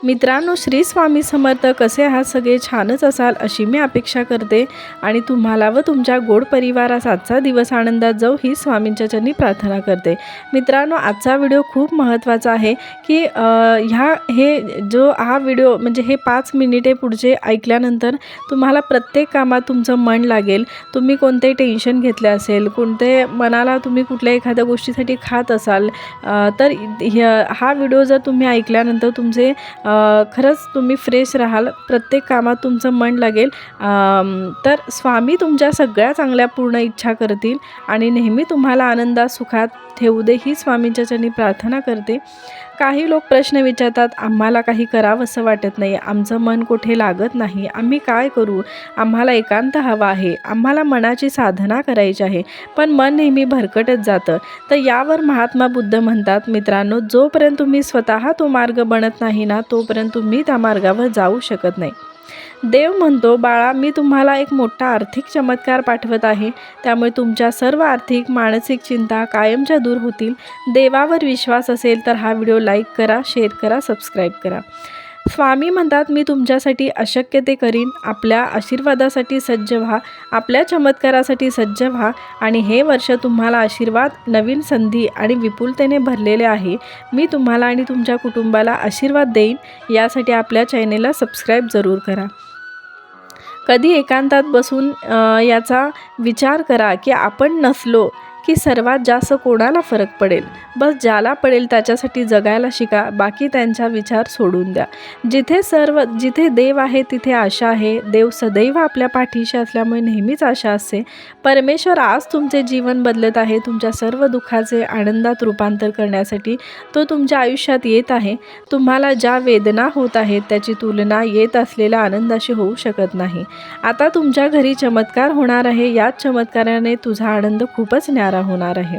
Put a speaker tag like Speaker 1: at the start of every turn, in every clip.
Speaker 1: मित्रांनो, श्री स्वामी समर्थ. कसे आहात सगळे? छानच असाल अशी मी अपेक्षा करते आणि तुम्हाला व तुमच्या गोड परिवारास आजचा दिवस आनंदात जाऊ ही स्वामींच्या चरणी प्रार्थना करते. मित्रांनो, आजचा व्हिडिओ खूप महत्त्वाचा आहे की हा व्हिडिओ म्हणजे हे 5 मिनिटे पुढचे ऐकल्यानंतर तुम्हाला प्रत्येक कामात तुमचं मन लागेल. तुम्ही कोणते टेन्शन घेतले असेल, कोणते मनाला तुम्ही कुठल्या एखाद्या गोष्टीसाठी खात असाल, तर हा व्हिडिओ जर तुम्ही ऐकल्यानंतर तुमचे खरंच तुम्ही फ्रेश राहाल, प्रत्येक कामात तुमचं मन लागेल. तर स्वामी तुमच्या सगळ्या चांगल्या पूर्ण इच्छा करतील आणि नेहमी तुम्हाला आनंदात सुखात ठेवू दे ही स्वामींच्या चरणी प्रार्थना करते. काही लोक प्रश्न विचारतात, आम्हाला काही करावंसं वाटत नाही, आमचं मन कुठे लागत नाही, आम्ही काय करू, आम्हाला एकांत हवा आहे, आम्हाला मनाची साधना करायची आहे, पण मन नेहमी भरकटत जातं. तर यावर महात्मा बुद्ध म्हणतात, मित्रांनो, जोपर्यंत तुम्ही स्वतः तो मार्ग बनत नाही ना, तोपर्यंत तुम्ही त्या मार्गावर जाऊ शकत नाही. देव म्हणतो, बाळा, मी तुम्हाला एक मोठा आर्थिक चमत्कार पाठवत आहे, त्यामुळे तुमच्या सर्व आर्थिक मानसिक चिंता कायमच्या दूर होतील. देवावर विश्वास असेल तर हा व्हिडिओ लाईक करा, शेअर करा, सबस्क्राईब करा. स्वामी म्हणतात, मी तुमच्यासाठी अशक्य ते करीन. आपल्या आशीर्वादासाठी सज्ज व्हा, आपल्या चमत्कारासाठी सज्ज व्हा आणि हे वर्ष तुम्हाला आशीर्वाद, नवीन संधी आणि विपुलतेने भरलेले आहे. मी तुम्हाला आणि तुमच्या कुटुंबाला आशीर्वाद देईन. यासाठी आपल्या चॅनेलला सबस्क्राईब जरूर करा. कधी एकांतात बसून याचा विचार करा की आपण नसलो की सर्वात जास्त कोणाला फरक पडेल. बस ज्याला पडेल त्याच्यासाठी जगायला शिका, बाकी त्यांचा विचार सोडून द्या. जिथे देव आहे तिथे आशा आहे. देव सदैव आपल्या पाठीशी असल्यामुळे नेहमीच आशा असते. परमेश्वर आज तुमचे जीवन बदलत आहे. तुमच्या सर्व दुःखाचे आनंदात रूपांतर करण्यासाठी तो तुमच्या आयुष्यात येत आहे. तुम्हाला ज्या वेदना होत आहेत त्याची तुलना येत असलेल्या आनंदाशी होऊ शकत नाही. आता तुमच्या घरी चमत्कार होणार आहे. याच चमत्काराने तुझा आनंद खूपच न्यारा होणार आहे.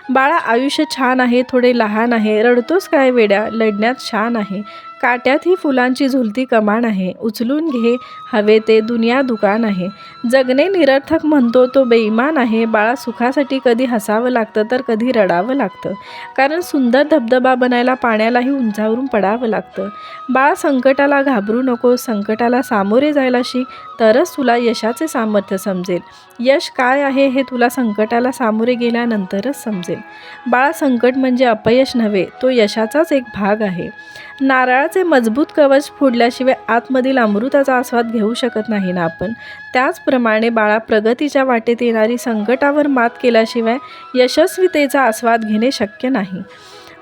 Speaker 1: बाळा, आयुष्य छान आहे, थोडे लहान आहे. रडतोस काय वेड्या? लढण्यात शान आहे. काट्यात ही फुलांची झुलती कमान आहे. उचलून घे हवे ते दुनिया दुकान आहे. जगणे निरर्थक म्हणतो तो बेईमान आहे. बाळा, सुखासाठी कधी हसावं लागतं तर कधी रडावं लागतं, कारण सुंदर धबधबा बनायला पाण्यालाही उंचावरून पडावं लागतं. बाळा, संकटाला घाबरू नको, संकटाला सामोरे जायला शिक, तरच तुला यशाचे सामर्थ्य समजेल. यश काय आहे हे तुला संकटाला सामोरे गेल्यानंतरच समजेल. बाळा, संकट म्हणजे अपयश नव्हे, तो यशाचाच एक भाग आहे. नारळाचे मजबूत कवच फोडल्याशिवाय आतमधील अमृताचा आस्वाद घेऊ शकत नाही ना आपण. त्याचप्रमाणे बाळा, प्रगतीच्या वाटेत येणारी संकटावर मात केल्याशिवाय यशस्वीतेचा आस्वाद घेणे शक्य नाही.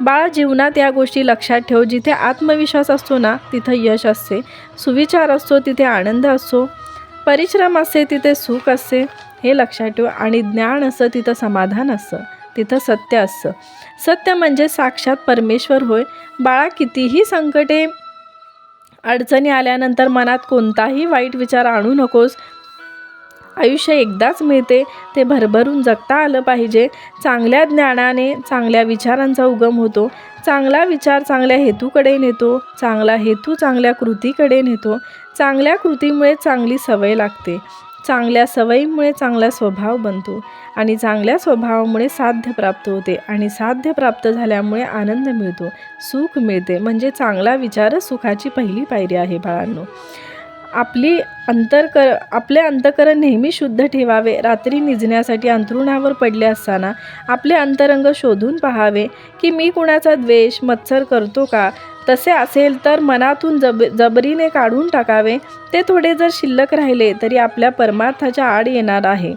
Speaker 1: बाळा, जीवनात या गोष्टी लक्षात ठेव. जिथे आत्मविश्वास असतो ना, तिथं यश असते. सुविचार असतो तिथे आनंद असतो. परिश्रम असते तिथे सुख असते, हे लक्षात ठेव. आणि ज्ञान असतं तिथं समाधान असतं, तिथं सत्य असतं. सत्य म्हणजे साक्षात परमेश्वर होय. बाळा, कितीही संकटे अडचणी आल्यानंतर मनात कोणताही वाईट विचार आणू नकोस. आयुष्य एकदाच मिळते, ते भरभरून जगता आलं पाहिजे. चांगल्या ज्ञानाने चांगल्या विचारांचा उगम होतो. चांगला विचार चांगल्या हेतूकडे नेतो, चांगला हेतू चांगल्या कृतीकडे नेतो. चांगल्या कृतीमुळे चांगली सवय लागते, चांगल्या सवयीमुळे चांगला स्वभाव बनतो आणि चांगल्या स्वभावामुळे साध्य प्राप्त होते आणि साध्य प्राप्त झाल्यामुळे आनंद मिळतो, सुख मिळते. म्हणजे चांगला विचारच सुखाची पहिली पायरी आहे. बाळांनो, आपले अंतःकरण नेहमी शुद्ध ठेवावे. रात्री निजण्यासाठी अंथरुणावर पडले असताना आपले अंतरंग शोधून पाहावे की मी कुणाचा द्वेष मत्सर करतो का. तसे असेल तर मनातून जबरीने काढून टाकावे. ते थोडे जर शिल्लक राहिले तरी आपल्या परमार्थाच्या आड येणार आहे.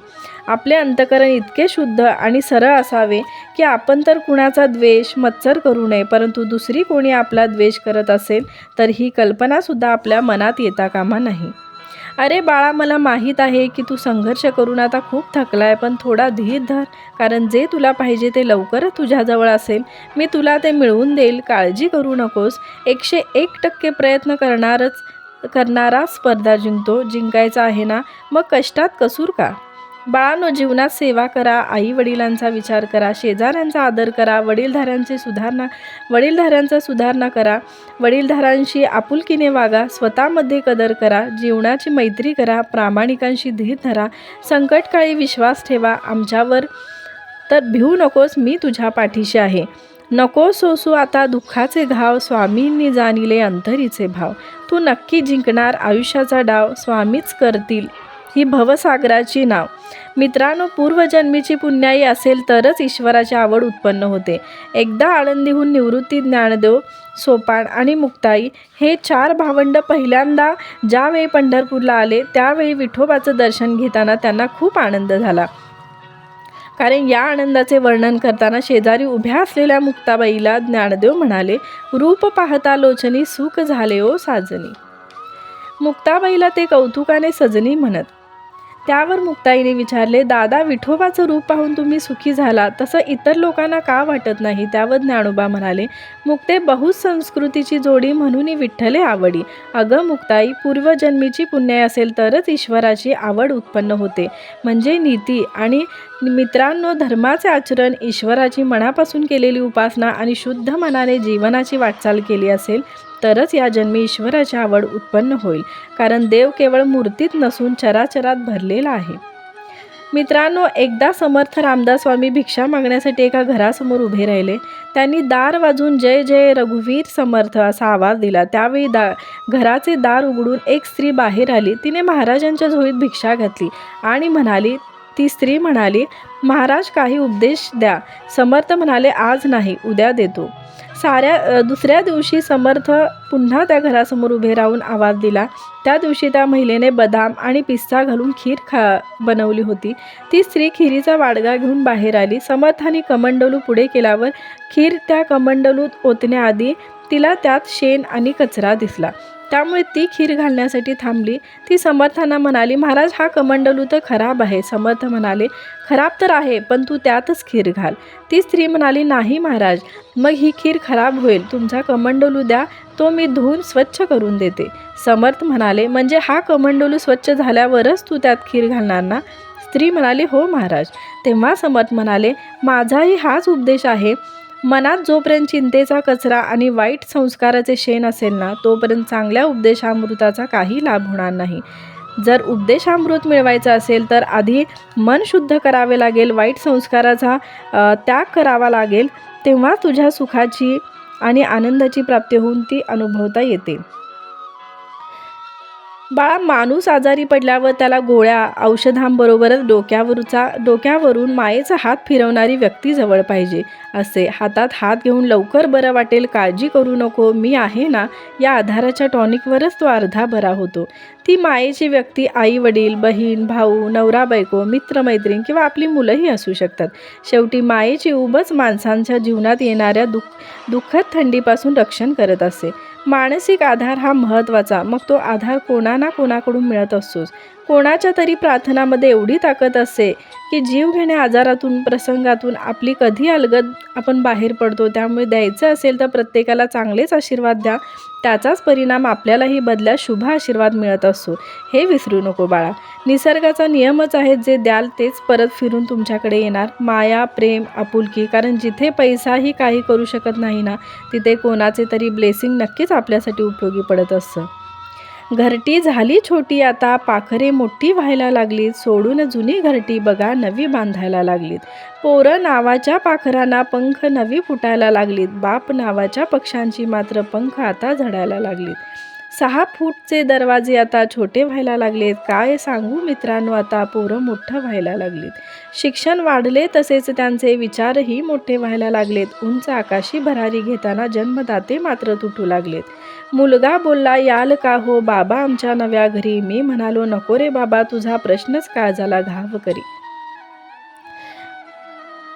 Speaker 1: आपले अंतःकरण इतके शुद्ध आणि सरळ असावे की आपण तर कुणाचा द्वेष मत्सर करू नये, परंतु दुसरी कोणी आपला द्वेष करत असेल तर ही कल्पनासुद्धा आपल्या मनात येता कामा नाही. अरे बाळा, मला माहीत आहे की तू संघर्ष करून आता खूप थकलाय, पण थोडा धीर धर, कारण जे तुला पाहिजे ते लवकरच तुझ्याजवळ असेल. मी तुला ते मिळवून देईल, काळजी करू नकोस. 101% प्रयत्न करणारा स्पर्धा जिंकतो. जिंकायचा आहे ना, मग कष्टात कसूर का. बाळांनो, जीवनात सेवा करा, आई वडिलांचा विचार करा, शेजाऱ्यांचा आदर करा, वडीलधाऱ्यांचा सुधारणा करा, वडीलधाऱ्यांशी आपुलकीने वागा, स्वतःमध्ये कदर करा, जीवनाची मैत्री करा, प्रामाणिकांशी धीर धरा, संकटकाळी विश्वास ठेवा आमच्यावर, तर भिवू नकोस, मी तुझ्या पाठीशी आहे. नको सोसू आता दुःखाचे घाव, स्वामींनी जाणिले अंतरीचे भाव. तू नक्की जिंकणार आयुष्याचा डाव, स्वामीच करतील ही भवसागराची नाव. मित्रांनो, पूर्वजन्मीची पुण्याई असेल तरच ईश्वराची आवड उत्पन्न होते. एकदा आळंदीहून निवृत्ती, ज्ञानदेव, सोपान आणि मुक्ताई हे 4 भावंड पहिल्यांदा ज्यावेळी पंढरपूरला आले त्यावेळी विठोबाचं दर्शन घेताना त्यांना खूप आनंद झाला. कारण या आनंदाचे वर्णन करताना शेजारी उभ्या असलेल्या मुक्ताबाईला ज्ञानदेव म्हणाले, रूप पाहता लोचनी सुख झाले ओ साजनी. मुक्ताबाईला ते कौतुकाने सजनी म्हणत. त्यावर मुक्ताईने विचारले, दादा, विठोबाचं रूप पाहून तुम्ही सुखी झाला, तसं इतर लोकांना का वाटत नाही? त्यावर ज्ञानोबा म्हणाले, मुक्ते, बहुसंस्कृतीची जोडी म्हणून विठ्ठले आवडी. अगं मुक्ताई, पूर्वजन्मीची पुण्य असेल तरच ईश्वराची आवड उत्पन्न होते, म्हणजे नीती. आणि मित्रांनो, धर्माचे आचरण, ईश्वराची मनापासून केलेली उपासना आणि शुद्ध मनाने जीवनाची वाटचाल केली असेल तरच या जन्मी ईश्वराची आवड उत्पन्न होईल. कारण देव केवळ मूर्तीत नसून चराचरात भरलेला आहे. मित्रांनो, एकदा समर्थ रामदास स्वामी भिक्षा मागण्यासाठी एका घरासमोर उभे राहिले. त्यांनी दार वाजून जय जय रघुवीर समर्थ असा आवाज दिला. त्यावेळी घराचे दार उघडून एक स्त्री बाहेर आली. तिने महाराजांच्या झोळीत भिक्षा घातली आणि ती स्त्री म्हणाली, महाराज, काही उपदेश द्या. समर्थ म्हणाले, आज नाही, उद्या देतो. दुसऱ्या दिवशी समर्थ पुन्हा त्या घरासमोर उभे राहून आवाज दिला. त्या दिवशी त्या महिलेने बदाम आणि पिस्ता घालून खीर बनवली होती. ती स्त्री खिरीचा वाडगा घेऊन बाहेर आली. समर्थांनी कमंडलू पुढे केल्यावर खीर त्या कमंडलूत ओतण्याआधी तिला त्यात शेण आणि कचरा दिसला. त्यामुळे ती खीर घालण्यासाठी थांबली. ती समर्थांना म्हणाली, महाराज, हा कमंडलू तर खराब आहे. समर्थ म्हणाले, खराब तर आहे, पण तू त्यातच खीर घाल. ती स्त्री म्हणाली, नाही महाराज, मग ही खीर खराब होईल. तुमचा कमंडलू द्या, तो मी धुवून स्वच्छ करून देते. समर्थ म्हणाले, म्हणजे हा कमंडलू स्वच्छ झाल्यावरच तू त्यात खीर घालणार ना? स्त्री म्हणाली, हो महाराज. तेव्हा समर्थ म्हणाले, माझाही हाच उपदेश आहे. मनात जोपर्यंत चिंतेचा कचरा आणि वाईट संस्काराचे शेण असेल ना, तोपर्यंत चांगल्या उपदेशामृताचा काही लाभ होणार नाही. जर उपदेशामृत मिळवायचं असेल तर आधी मन शुद्ध करावे लागेल, वाईट संस्काराचा त्याग करावा लागेल. तेव्हा तुझ्या सुखाची आणि आनंदाची प्राप्ती होऊन ती अनुभवता येते. बाळा, माणूस आजारी पडल्यावर त्याला गोळ्या औषधांबरोबरच डोक्यावरून मायेचा हात फिरवणारी व्यक्ती जवळ पाहिजे असते. हातात हात घेऊन लवकर बरं वाटेल, काळजी करू नको, मी आहे ना, या आधाराच्या टॉनिकवरच तो अर्धा बरा होतो. ती मायेची व्यक्ती आई वडील, बहीण, भाऊ, नवरा बायको, मित्रमैत्रीण किंवा आपली मुलंही असू शकतात. शेवटी मायेची उबच माणसांच्या जीवनात येणाऱ्या दुःखद थंडीपासून रक्षण करत असते. मानसिक आधार हा महत्त्वाचा. मग तो आधार कोणाकडून मिळत असतोच. कोणाच्या तरी प्रार्थनामध्ये एवढी ताकद असते की जीव घेण्या आजारातून, प्रसंगातून आपली कधी अलगद आपण बाहेर पडतो. त्यामुळे द्यायचं असेल तर प्रत्येकाला चांगलेच आशीर्वाद द्या. त्याचाच परिणाम आपल्यालाही बदल्यात शुभ आशीर्वाद मिळत असतो, हे विसरू नको बाळा. निसर्गाचा नियमच आहे, जे द्याल तेच परत फिरून तुमच्याकडे येणार. माया, प्रेम, आपुलकी. कारण जिथे पैसाही काही करू शकत नाही ना, तिथे कोणाचे तरी ब्लेसिंग नक्कीच आपल्यासाठी उपयोगी पडत असतं. घरटी झाली छोटी आता, पाखरे मोठी व्हायला लागलीत, सोडून जुनी घरटी बघा नवी बांधायला लागलीत. पोरं नावाच्या पाखरांना पंख नवी फुटायला लागलीत, बाप नावाच्या पक्ष्यांची मात्र पंख आता झडायला लागलीत. 6 फूटचे दरवाजे आता छोटे व्हायला लागलेत, काय सांगू मित्रांनो, आता पोरं मोठं व्हायला लागलीत. शिक्षण वाढले तसेच त्यांचे विचारही मोठे व्हायला लागलेत. उंच आकाशी भरारी घेताना जन्मदाते मात्र तुटू लागलेत. मुलगा बोलला, याल का हो बाबा आमच्या नव्या घरी? मी म्हणालो, नको रे बाबा, तुझा प्रश्नच काय झाला घाव करी.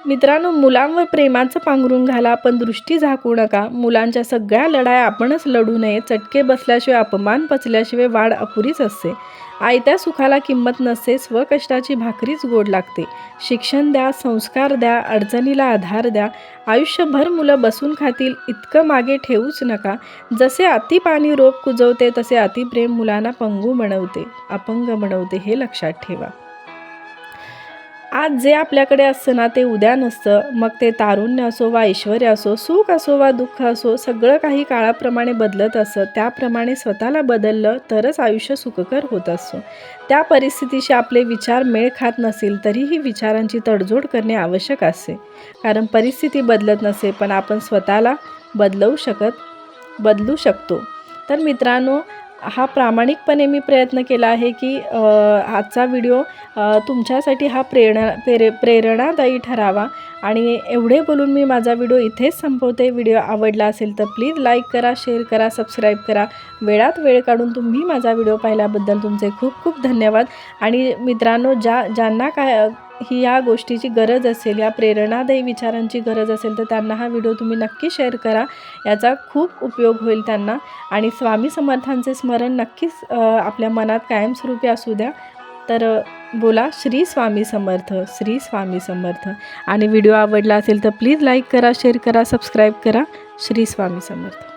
Speaker 1: मित्रांनो, मुलांवर प्रेमाचं पांघरून घाला, पण दृष्टी झाकू नका. मुलांच्या सगळ्या लढाया आपणच लढू नये. चटके बसल्याशिवाय, अपमान पचल्याशिवाय वाढ अपुरीच असते. आयत्या सुखाला किंमत नसते, स्वकष्टाची भाकरीच गोड लागते. शिक्षण द्या, संस्कार द्या, अडचणीला आधार द्या. आयुष्यभर मुलं बसून खातील इतकं मागे ठेवूच नका. जसे अति पाणी रोप कुजवते, तसे अतिप्रेम मुलांना अपंग बनवते, हे लक्षात ठेवा. आज जे आपल्याकडे असतं ना ते उद्या नसतं. मग ते तारुण्य असो वा ऐश्वर असो, सुख असो वा दुःख असो, सगळं काही काळाप्रमाणे बदलत असतं. त्याप्रमाणे स्वतःला बदललं तरच आयुष्य सुखकर होत असतं. त्या परिस्थितीशी आपले विचार मेळ खात नसेल तरीही विचारांची तडजोड करणे आवश्यक असते. कारण परिस्थिती बदलत नसे पण आपण स्वतःला बदलू शकतो. तर मित्रांनो, हा प्रामाणिकपणे मी प्रयत्न केला आहे की आजचा व्हिडिओ तुमच्यासाठी हा प्रेरणादायी ठरावा. आणि एवढे बोलून मी माझा व्हिडिओ इथेच संपवते. व्हिडिओ आवडला असेल तर प्लीज लाईक करा, शेअर करा, सबस्क्राईब करा. वेळात वेळ काढून तुम्ही माझा व्हिडिओ पाहिल्याबद्दल तुमचे खूप खूप धन्यवाद. आणि मित्रांनो, ज्यांना ह्या गोष्टीची गरज असेल, या प्रेरणादायी विचारांची गरज असेल तर त्यांना हा व्हिडिओ तुम्ही नक्की शेअर करा. याचा खूप उपयोग होईल त्यांना. आणि स्वामी समर्थांचे स्मरण नक्कीच आपल्या मनात कायमस्वरूपी असू द्या. तर बोला श्री स्वामी समर्थ, श्री स्वामी समर्थ. आणि व्हिडिओ आवडला असेल तर प्लीज लाईक करा, शेअर करा, सबस्क्राईब करा. श्री स्वामी समर्थ.